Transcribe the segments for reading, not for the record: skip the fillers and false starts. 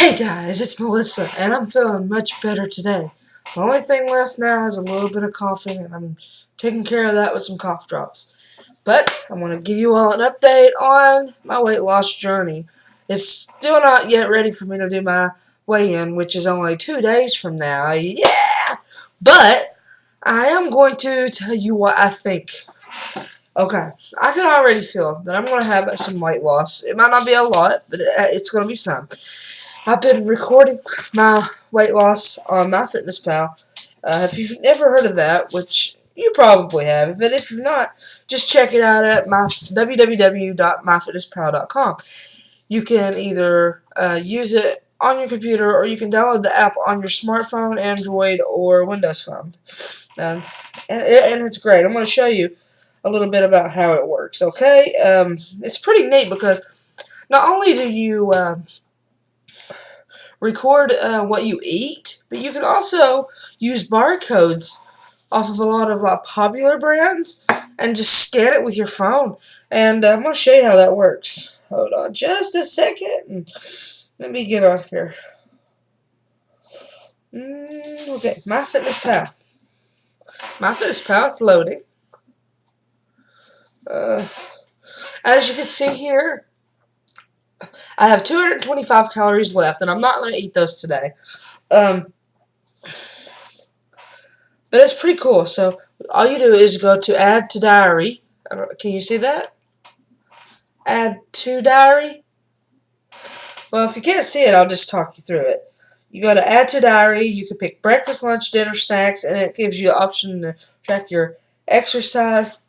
Hey guys, it's Melissa, and I'm feeling much better today. The only thing left now is a little bit of coughing, and I'm taking care of that with some cough drops. But I want to give you all an update on my weight loss journey. It's still not yet ready for me to do my weigh-in, which is only 2 days from now. Yeah! But I am going to tell you what I think. Okay, I can already feel that I'm going to have some weight loss. It might not be a lot, but it's going to be some. I've been recording my weight loss on MyFitnessPal. If you've never heard of that, which you probably have, but if you've not, just check it out at www.myfitnesspal.com. You can either use it on your computer, or you can download the app on your smartphone, Android, or Windows phone. And it's great. I'm going to show you a little bit about how it works, okay? It's pretty neat because not only do you record what you eat, but you can also use barcodes off of a lot of popular brands and just scan it with your phone. And I'm going to show you how that works. Hold on just a second. Let me get on here. Okay, MyFitnessPal. MyFitnessPal is loading. As you can see here, I have 225 calories left, and I'm not going to eat those today. But it's pretty cool. So all you do is go to Add to Diary. Can you see that? Add to Diary. Well, if you can't see it, I'll just talk you through it. You go to Add to Diary. You can pick breakfast, lunch, dinner, snacks, and it gives you the option to track your exercise,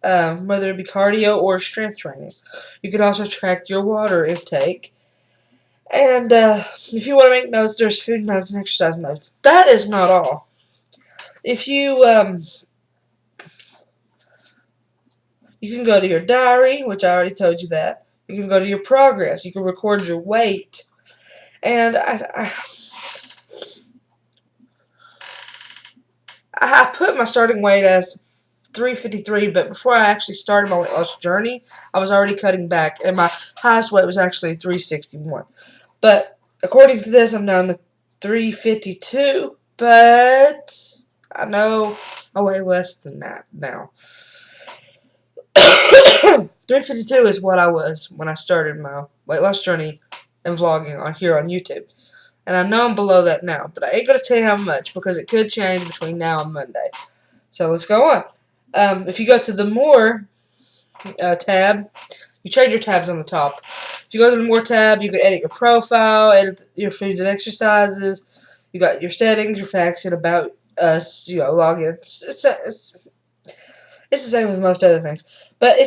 whether it be cardio or strength training. You can also track your water intake. And if you want to make notes, there's food notes and exercise notes. That is not all. If you you can go to your diary, which I already told you that. You can go to your progress. You can record your weight. And I put my starting weight as 353, but before I actually started my weight loss journey, I was already cutting back, and my highest weight was actually 361. But according to this, I'm down to 352, but I know I weigh less than that now. 352 is what I was when I started my weight loss journey and vlogging on YouTube. And I know I'm below that now, but I ain't going to tell you how much because it could change between now and Monday. So let's go on. If you go to the More tab, you change your tabs on the top. If you go to the More tab, you can edit your profile, edit your foods and exercises. You got your settings, your facts, and about us. Log in. It's the same as most other things. But I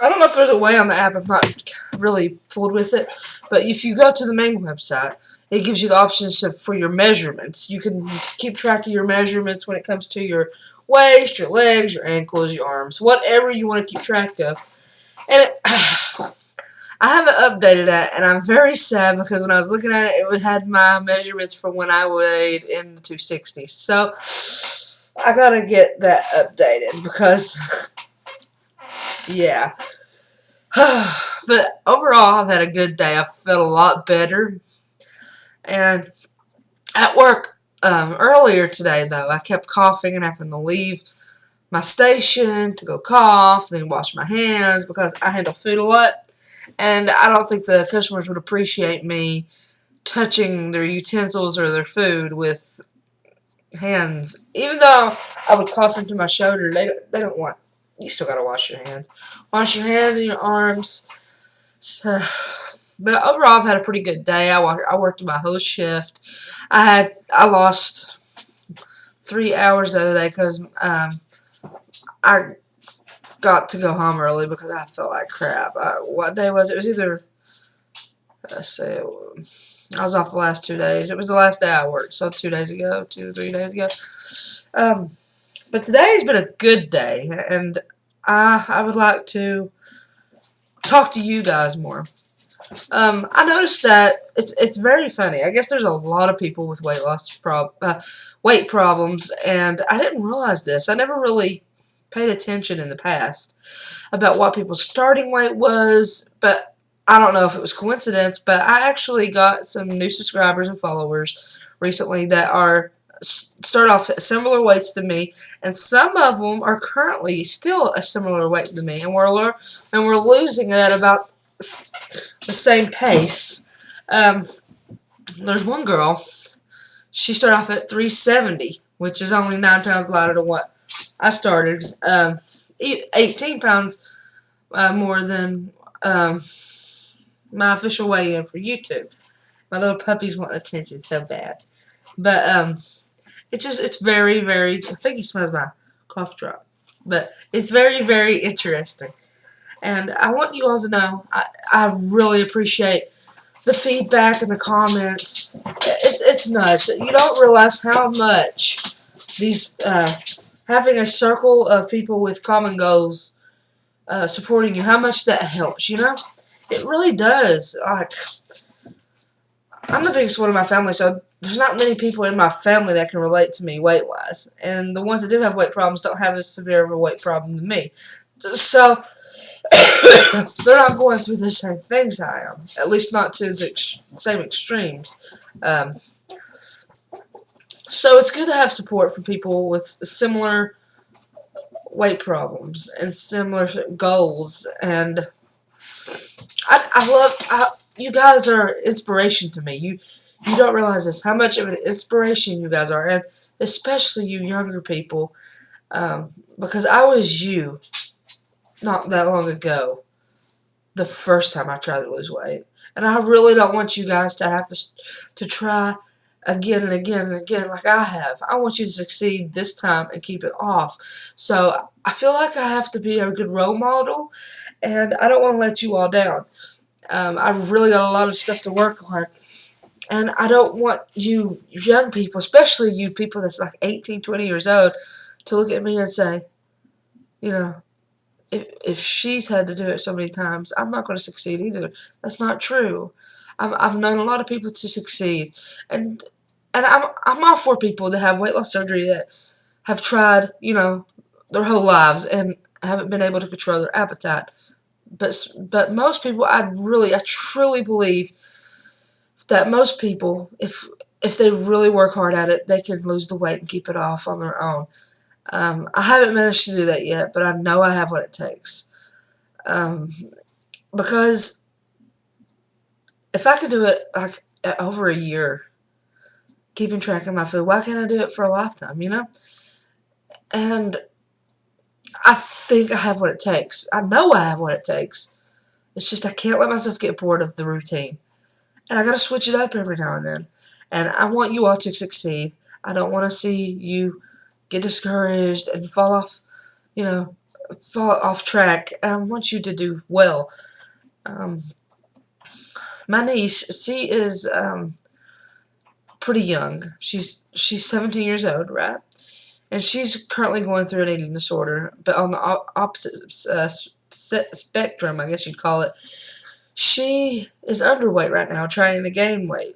don't know if there's a way on the app. I'm not really fooled with it. But if you go to the main website, it gives you the options for your measurements. You can keep track of your measurements when it comes to your waist, your legs, your ankles, your arms, whatever you want to keep track of. And I haven't updated that, and I'm very sad because when I was looking at it, it had my measurements from when I weighed in the 260s. So I gotta get that updated because, yeah. But overall, I've had a good day. I felt a lot better. And at work earlier today, though, I kept coughing and having to leave my station to go cough, then wash my hands because I handle food a lot. And I don't think the customers would appreciate me touching their utensils or their food with hands. Even though I would cough into my shoulder, they don't want. You still gotta wash your hands. Wash your hands and your arms. But overall, I've had a pretty good day. I worked my whole shift. I lost 3 hours the other day because I got to go home early because I felt like crap. What day was it? It was either, let's say, I was off the last 2 days. It was the last day I worked, so 2 days ago, 2 or 3 days ago. But today has been a good day, and I would like to talk to you guys more. I noticed that it's very funny. I guess there's a lot of people with weight problems, and I didn't realize this. I never really paid attention in the past about what people's starting weight was, but I don't know if it was coincidence, but I actually got some new subscribers and followers recently that are start off at similar weights to me, and some of them are currently still a similar weight to me, and we're losing at about the same pace. There's one girl. She started off at 370, which is only 9 pounds lighter than what I started. 18 pounds more than my official weigh-in for YouTube. My little puppy's wanting attention so bad. But it's very, very, I think he smells my cough drop. But it's very, very interesting. And I want you all to know, I really appreciate the feedback and the comments. It's nuts. You don't realize how much these having a circle of people with common goals supporting you, how much that helps, you know? It really does. Like, I'm the biggest one in my family, so there's not many people in my family that can relate to me weight-wise. And the ones that do have weight problems don't have as severe of a weight problem than me. So, they're not going through the same things I am. At least not to the same extremes. So it's good to have support from people with similar weight problems and similar goals. And you guys are inspiration to me. You don't realize this, how much of an inspiration you guys are, and especially you younger people, because I was you not that long ago, the first time I tried to lose weight. And I really don't want you guys to have to try again and again and again like I have. I want you to succeed this time and keep it off. So I feel like I have to be a good role model, and I don't want to let you all down. I've really got a lot of stuff to work on, and I don't want you young people, especially you people that's like 18, 20 years old, to look at me and say, you know, if she's had to do it so many times, I'm not going to succeed either. That's not true. I've known a lot of people to succeed, and I'm all for people that have weight loss surgery that have tried, you know, their whole lives and haven't been able to control their appetite. But most people, I truly believe that most people, if they really work hard at it, they can lose the weight and keep it off on their own. I haven't managed to do that yet, but I know I have what it takes. Because if I could do it like over a year, keeping track of my food, why can't I do it for a lifetime, you know? And I think I have what it takes. I know I have what it takes. It's just I can't let myself get bored of the routine. And I gotta switch it up every now and then. And I want you all to succeed. I don't want to see you get discouraged and fall off track. I want you to do well. My niece, she is pretty young. She's 17 years old, right? And she's currently going through an eating disorder, but on the opposite spectrum, I guess you'd call it. She is underweight right now, trying to gain weight.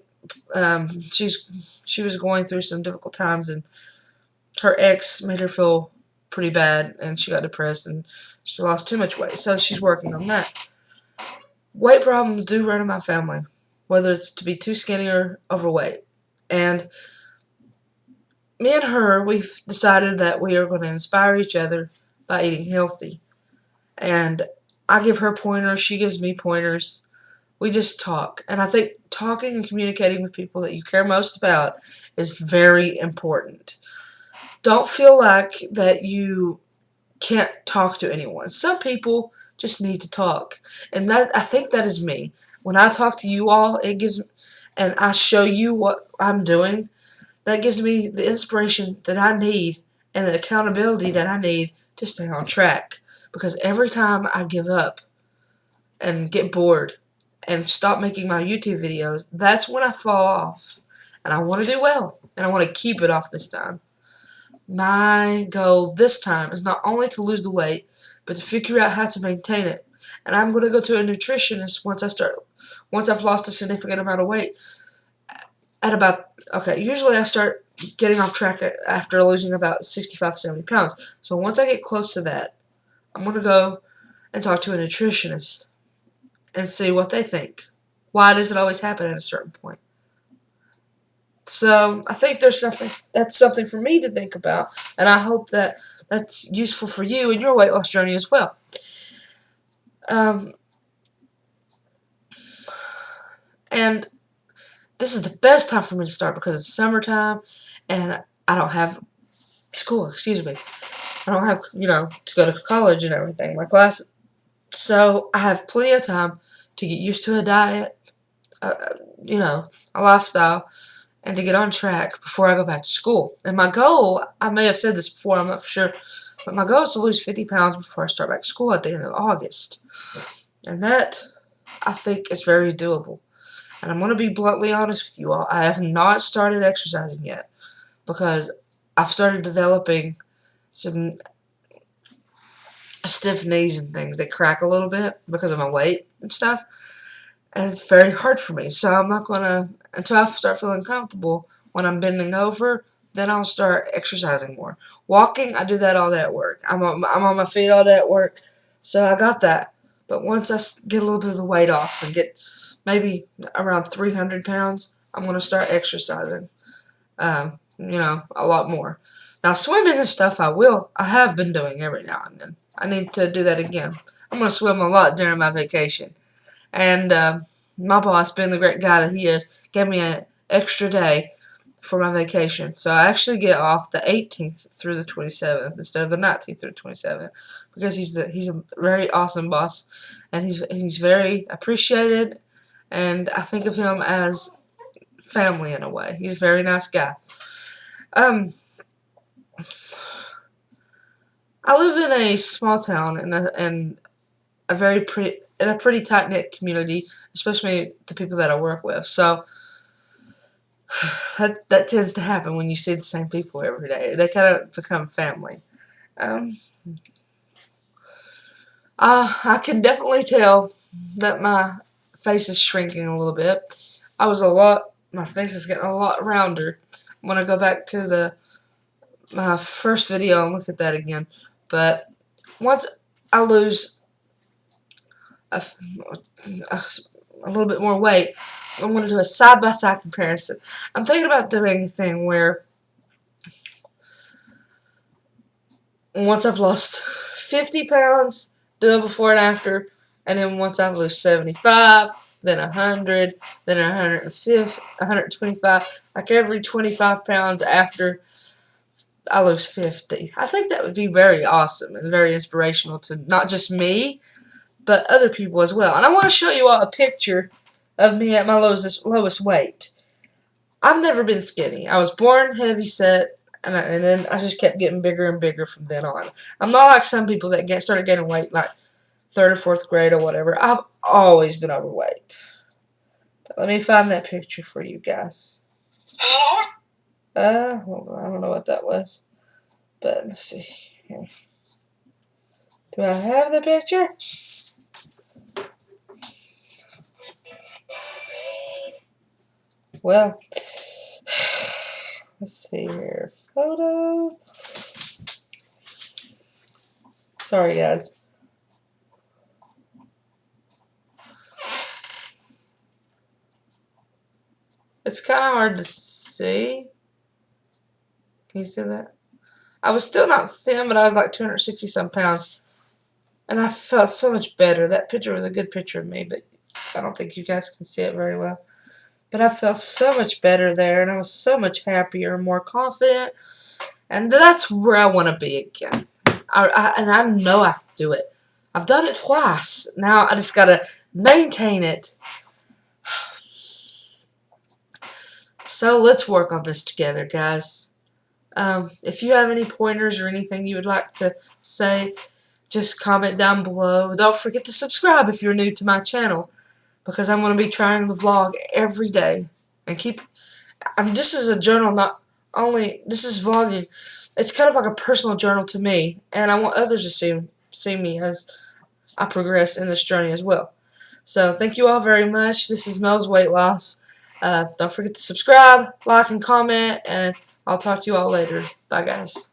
She was going through some difficult times, and her ex made her feel pretty bad, and she got depressed, and she lost too much weight. So she's working on that. Weight problems do run in my family, whether it's to be too skinny or overweight. And me and her, we've decided that we are going to inspire each other by eating healthy. And I give her pointers, she gives me pointers. We just talk. And I think talking and communicating with people that you care most about is very important. Don't feel like that you can't talk to anyone. Some people just need to talk. And I think that is me. When I talk to you all, and I show you what I'm doing, that gives me the inspiration that I need and the accountability that I need to stay on track. Because every time I give up and get bored and stop making my YouTube videos, that's when I fall off. And I want to do well, and I want to keep it off this time. My goal this time is not only to lose the weight, but to figure out how to maintain it. And I'm going to go to a nutritionist once I've lost a significant amount of weight. Usually I start getting off track after losing about 65, 70 pounds. So once I get close to that, I'm going to go and talk to a nutritionist. and see what they think. Why does it always happen at a certain point? So I think that's something for me to think about, and I hope that that's useful for you in your weight loss journey as well. And this is the best time for me to start because it's summertime and I don't have school, I don't have, to go to college and everything, my class. So I have plenty of time to get used to a diet, a lifestyle, and to get on track before I go back to school. And my goal, I may have said this before, I'm not for sure, but my goal is to lose 50 pounds before I start back to school at the end of August. And that, I think, is very doable. And I'm going to be bluntly honest with you all. I have not started exercising yet because I've started developing some stiff knees and things. They crack a little bit because of my weight and stuff. And it's very hard for me. So I'm not going to, until I start feeling comfortable when I'm bending over, then I'll start exercising more. Walking, I do that all day at work. I'm on my feet all day at work. So I got that. But once I get a little bit of the weight off and get maybe around 300 pounds, I'm going to start exercising, a lot more. Now, swimming and stuff, I have been doing every now and then. I need to do that again. I'm going to swim a lot during my vacation. And my boss, being the great guy that he is, gave me an extra day for my vacation. So I actually get off the 18th through the 27th instead of the 19th through the 27th because he's a very awesome boss, and he's very appreciated, and I think of him as family in a way. He's a very nice guy. I live in a small town in a pretty tight-knit community, especially the people that I work with. So that tends to happen when you see the same people every day. They kind of become family. I can definitely tell that my face is shrinking a little bit. My face is getting a lot rounder. I'm going to go back to my first video and look at that again. But once I lose a little bit more weight, I'm going to do a side-by-side comparison. I'm thinking about doing a thing where once I've lost 50 pounds, do a before and after, and then once I've lost 75, then 100, then 150, 125, like every 25 pounds after I lose 50. I think that would be very awesome and very inspirational to not just me, but other people as well. And I want to show you all a picture of me at my lowest weight. I've never been skinny. I was born heavy set, and then I just kept getting bigger and bigger from then on. I'm not like some people that started gaining weight like 3rd or 4th grade or whatever. I've always been overweight. But let me find that picture for you guys. Hold on, I don't know what that was. But let's see here. Do I have the picture? Well, let's see here. Photo. Sorry, guys. It's kind of hard to see. Can you see that? I was still not thin, but I was like 260-some pounds. And I felt so much better. That picture was a good picture of me, but I don't think you guys can see it very well. But I felt so much better there, and I was so much happier and more confident. And that's where I want to be again. And I know I can do it. I've done it twice. Now I just got to maintain it. So let's work on this together, guys. If you have any pointers or anything you would like to say, just comment down below. Don't forget to subscribe if you're new to my channel, because I'm going to be trying to vlog every day. And this is a journal, this is vlogging. It's kind of like a personal journal to me, and I want others to see me as I progress in this journey as well. So thank you all very much. This is Mel's Weight Loss. Don't forget to subscribe, like, and comment, and I'll talk to you all later. Bye, guys.